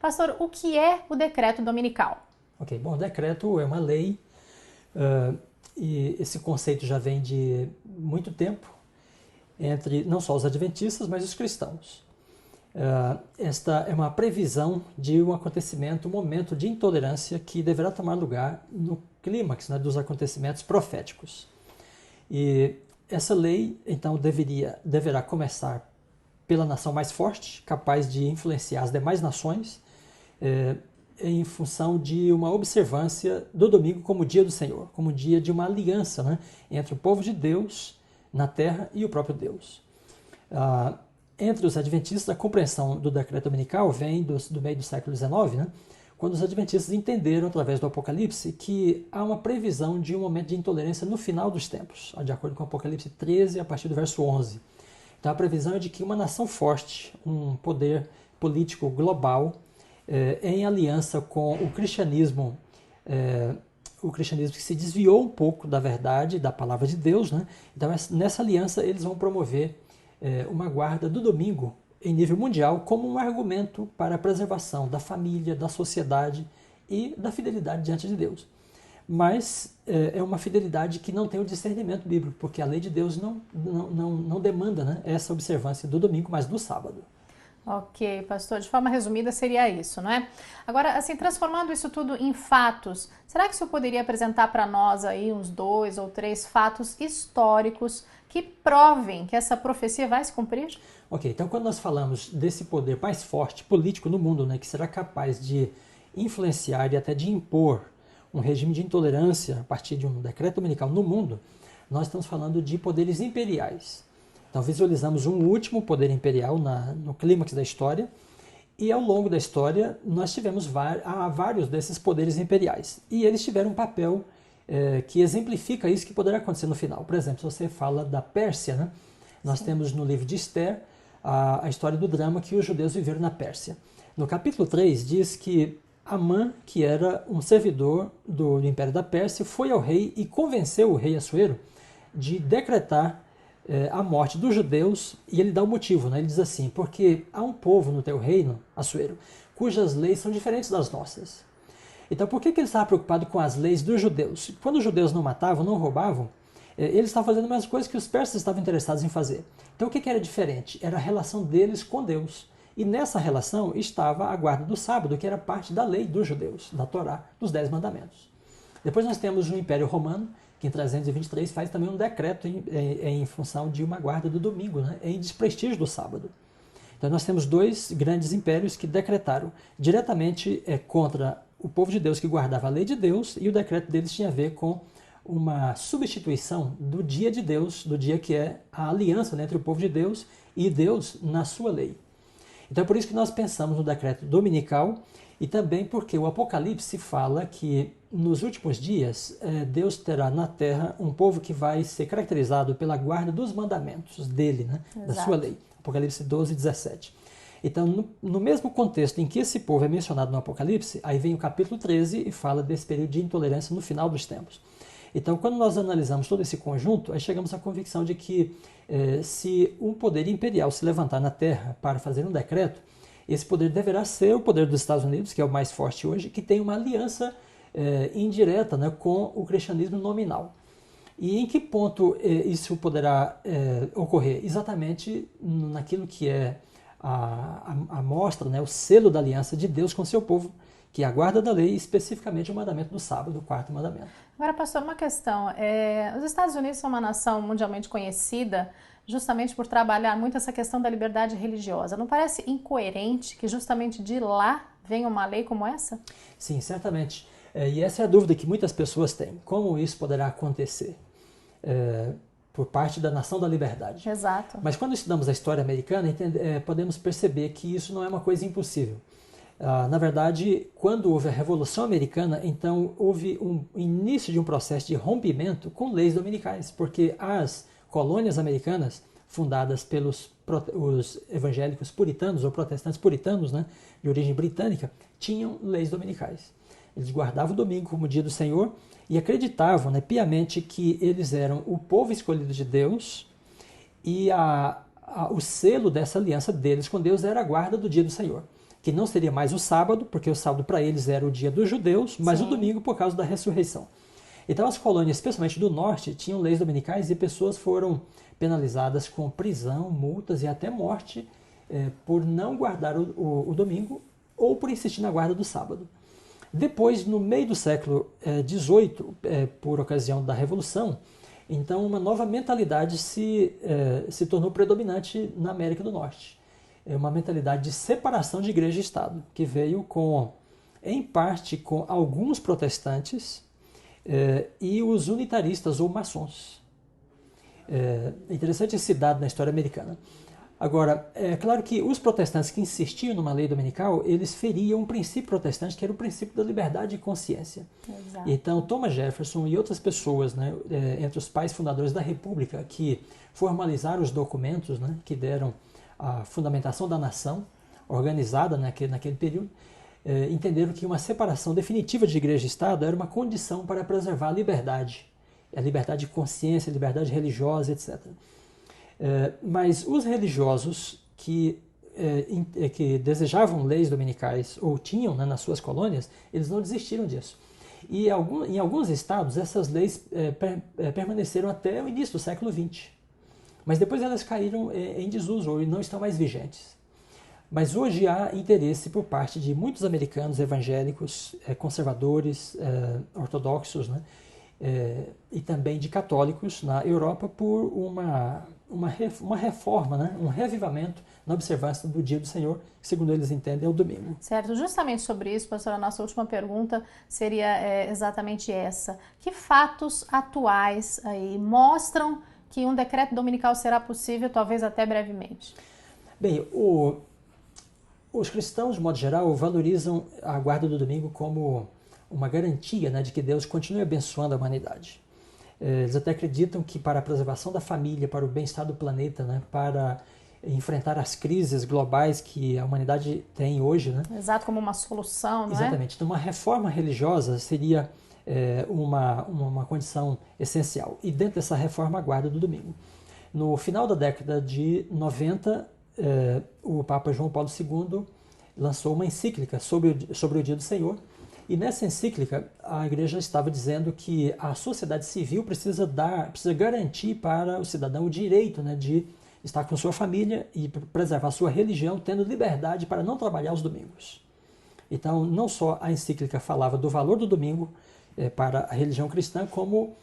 Pastor, o que é o decreto dominical? Ok, bom, o decreto é uma lei e esse conceito já vem de muito tempo entre não só os adventistas, mas os cristãos. Esta é uma previsão de um acontecimento, um momento de intolerância que deverá tomar lugar no clímax, né, dos acontecimentos proféticos. E essa lei, então, deverá começar pela nação mais forte, capaz de influenciar as demais nações, em função de uma observância do domingo como dia do Senhor, como dia de uma aliança, né, entre o povo de Deus na terra e o próprio Deus. Entre os adventistas, a compreensão do decreto dominical vem do meio do século XIX, né, quando os adventistas entenderam, através do Apocalipse, que há uma previsão de um momento de intolerância no final dos tempos, de acordo com o Apocalipse 13, a partir do verso 11. Então, a previsão é de que uma nação forte, um poder político global, em aliança com o cristianismo que se desviou um pouco da verdade, da palavra de Deus, né? Então, nessa aliança, eles vão promover uma guarda do domingo em nível mundial como um argumento para a preservação da família, da sociedade e da fidelidade diante de Deus. Mas é uma fidelidade que não tem o discernimento bíblico, porque a lei de Deus não demanda, né, essa observância do domingo, mas do sábado. Ok, pastor, de forma resumida seria isso, não é? Agora, assim, transformando isso tudo em fatos, será que o senhor poderia apresentar para nós aí uns 2 ou 3 fatos históricos que provem que essa profecia vai se cumprir? Ok, então quando nós falamos desse poder mais forte político no mundo, né, que será capaz de influenciar e até de impor um regime de intolerância a partir de um decreto dominical no mundo, nós estamos falando de poderes imperiais. Então visualizamos um último poder imperial no clímax da história, e ao longo da história nós tivemos vários desses poderes imperiais. E eles tiveram um papel que exemplifica isso que poderá acontecer no final. Por exemplo, se você fala da Pérsia, né? Nós temos no livro de Esther a história do drama que os judeus viveram na Pérsia. No capítulo 3 diz que Amã, que era um servidor do Império da Pérsia, foi ao rei e convenceu o rei Assuero de decretar a morte dos judeus, e ele dá o motivo, né? Ele diz assim: porque há um povo no teu reino, Assuero, cujas leis são diferentes das nossas. Então por que ele estava preocupado com as leis dos judeus? Quando os judeus não matavam, não roubavam, eles estavam fazendo as mesmas coisas que os persas estavam interessados em fazer. Então o que era diferente? Era a relação deles com Deus. E nessa relação estava a guarda do sábado, que era parte da lei dos judeus, da Torá, dos 10 mandamentos. Depois nós temos o Império Romano, que em 323 faz também um decreto em função de uma guarda do domingo, né, em desprestígio do sábado. Então nós temos 2 grandes impérios que decretaram diretamente contra o povo de Deus que guardava a lei de Deus, e o decreto deles tinha a ver com uma substituição do dia de Deus, do dia que é a aliança, né, entre o povo de Deus e Deus na sua lei. Então é por isso que nós pensamos no decreto dominical, e também porque o Apocalipse fala que nos últimos dias Deus terá na terra um povo que vai ser caracterizado pela guarda dos mandamentos dele, né, da sua lei. Apocalipse 12, 17. Então, no mesmo contexto em que esse povo é mencionado no Apocalipse, aí vem o capítulo 13 e fala desse período de intolerância no final dos tempos. Então, quando nós analisamos todo esse conjunto, aí chegamos à convicção de que se um poder imperial se levantar na Terra para fazer um decreto, esse poder deverá ser o poder dos Estados Unidos, que é o mais forte hoje, que tem uma aliança indireta, né, com o cristianismo nominal. E em que ponto isso poderá ocorrer? Exatamente naquilo que é a mostra, né, o selo da aliança de Deus com seu povo, que é a guarda da lei, especificamente o mandamento do sábado, o 4º mandamento. Agora, pastor, uma questão. Os Estados Unidos são uma nação mundialmente conhecida justamente por trabalhar muito essa questão da liberdade religiosa. Não parece incoerente que justamente de lá venha uma lei como essa? Sim, certamente. E essa é a dúvida que muitas pessoas têm. Como isso poderá acontecer por parte da nação da liberdade? Exato. Mas quando estudamos a história americana, podemos perceber que isso não é uma coisa impossível. Na verdade, quando houve a Revolução Americana, então houve um início de um processo de rompimento com leis dominicais, porque as colônias americanas, fundadas pelos os evangélicos puritanos ou protestantes puritanos, né, de origem britânica, tinham leis dominicais. Eles guardavam o domingo como dia do Senhor e acreditavam, né, piamente que eles eram o povo escolhido de Deus, e o selo dessa aliança deles com Deus era a guarda do dia do Senhor. que não seria mais o sábado, porque o sábado para eles era o dia dos judeus, mas Sim. o domingo por causa da ressurreição. Então as colônias, especialmente do norte, tinham leis dominicais e pessoas foram penalizadas com prisão, multas e até morte por não guardar o domingo ou por insistir na guarda do sábado. Depois, no meio do século XVIII, por ocasião da Revolução, então uma nova mentalidade se tornou predominante na América do Norte. Uma mentalidade de separação de igreja e Estado, que veio em parte com alguns protestantes e os unitaristas ou maçons. É interessante esse dado na história americana. Agora, é claro que os protestantes que insistiam numa lei dominical, eles feriam um princípio protestante, que era o princípio da liberdade de consciência. Exato. Então, Thomas Jefferson e outras pessoas, né, entre os pais fundadores da República, que formalizaram os documentos, né, que deram a fundamentação da nação, organizada naquele período, entenderam que uma separação definitiva de igreja e Estado era uma condição para preservar a liberdade de consciência, a liberdade religiosa, etc. Mas os religiosos que desejavam leis dominicais ou tinham, né, nas suas colônias, eles não desistiram disso. E em alguns estados essas leis permaneceram até o início do século XX. Mas depois elas caíram em desuso e não estão mais vigentes. Mas hoje há interesse por parte de muitos americanos evangélicos, conservadores, ortodoxos, né, e também de católicos na Europa por uma reforma, né, um revivamento na observância do Dia do Senhor, que segundo eles entendem é o domingo. Certo, justamente sobre isso, pastor, a nossa última pergunta seria exatamente essa. Que fatos atuais aí mostram que um decreto dominical será possível, talvez até brevemente? Bem, os cristãos, de modo geral, valorizam a guarda do domingo como uma garantia, né, de que Deus continue abençoando a humanidade. Eles até acreditam que para a preservação da família, para o bem-estar do planeta, né, para enfrentar as crises globais que a humanidade tem hoje, né? Exato, como uma solução, não é? Exatamente. Então, uma reforma religiosa seria uma condição essencial. E dentro dessa reforma, a guarda do domingo. No final da década de 90, o Papa João Paulo II lançou uma encíclica sobre o Dia do Senhor. E nessa encíclica, a Igreja estava dizendo que a sociedade civil precisa garantir para o cidadão o direito, né, de estar com sua família e preservar sua religião, tendo liberdade para não trabalhar aos domingos. Então, não só a encíclica falava do valor do domingo para a religião cristã, como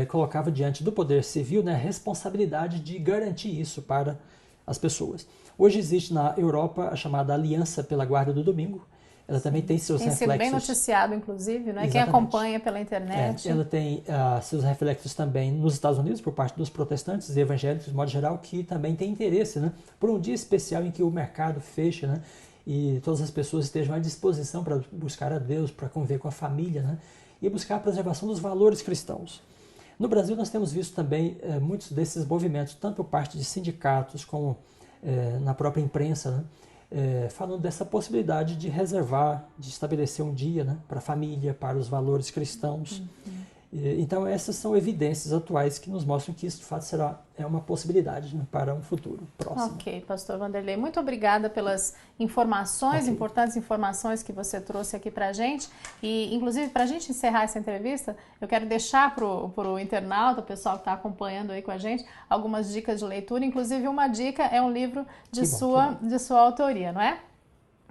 colocava diante do poder civil, né, a responsabilidade de garantir isso para as pessoas. Hoje existe na Europa a chamada Aliança pela Guarda do Domingo. Ela também tem seus reflexos... Tem sido bem noticiado, inclusive, né? Exatamente. Quem acompanha pela internet. Ela tem seus reflexos também nos Estados Unidos, por parte dos protestantes e evangélicos, de modo geral, que também tem interesse, né, por um dia especial em que o mercado feche, né, e todas as pessoas estejam à disposição para buscar a Deus, para conviver com a família, né, e buscar a preservação dos valores cristãos. No Brasil, nós temos visto também muitos desses movimentos, tanto por parte de sindicatos como na própria imprensa, né, falando dessa possibilidade de reservar, de estabelecer um dia, né, para a família, para os valores cristãos. Então, essas são evidências atuais que nos mostram que isso, de fato, será uma possibilidade, né, para um futuro próximo. Ok, pastor Vanderlei, muito obrigada pelas informações, importantes informações que você trouxe aqui para a gente. E, inclusive, para a gente encerrar essa entrevista, eu quero deixar para o internauta, o pessoal que está acompanhando aí com a gente, algumas dicas de leitura. Inclusive, uma dica é um livro de sua autoria, não é?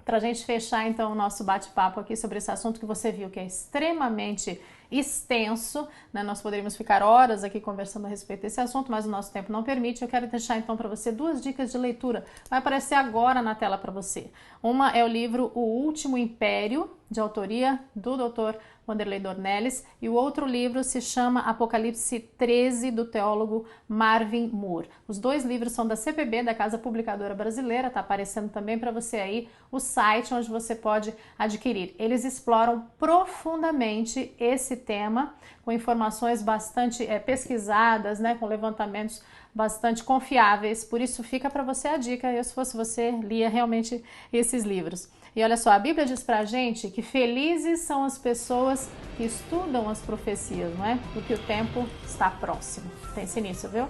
Para a gente fechar, então, o nosso bate-papo aqui sobre esse assunto que você viu que é extremamente extenso, né? Nós poderíamos ficar horas aqui conversando a respeito desse assunto, mas o nosso tempo não permite. Eu quero deixar, então, para você 2 dicas de leitura. Vai aparecer agora na tela para você. Uma é o livro O Último Império, de autoria do Dr. Wanderley Dornelles, e o outro livro se chama Apocalipse 13, do teólogo Marvin Moore. Os 2 livros são da CPB, da Casa Publicadora Brasileira, está aparecendo também para você aí o site onde você pode adquirir. Eles exploram profundamente esse tema, com informações bastante pesquisadas, né, com levantamentos bastante confiáveis, por isso fica para você a dica. Eu, se fosse você, lia realmente esses livros. E olha só, a Bíblia diz pra gente que felizes são as pessoas que estudam as profecias, não é? Porque o tempo está próximo. Pense nisso, viu?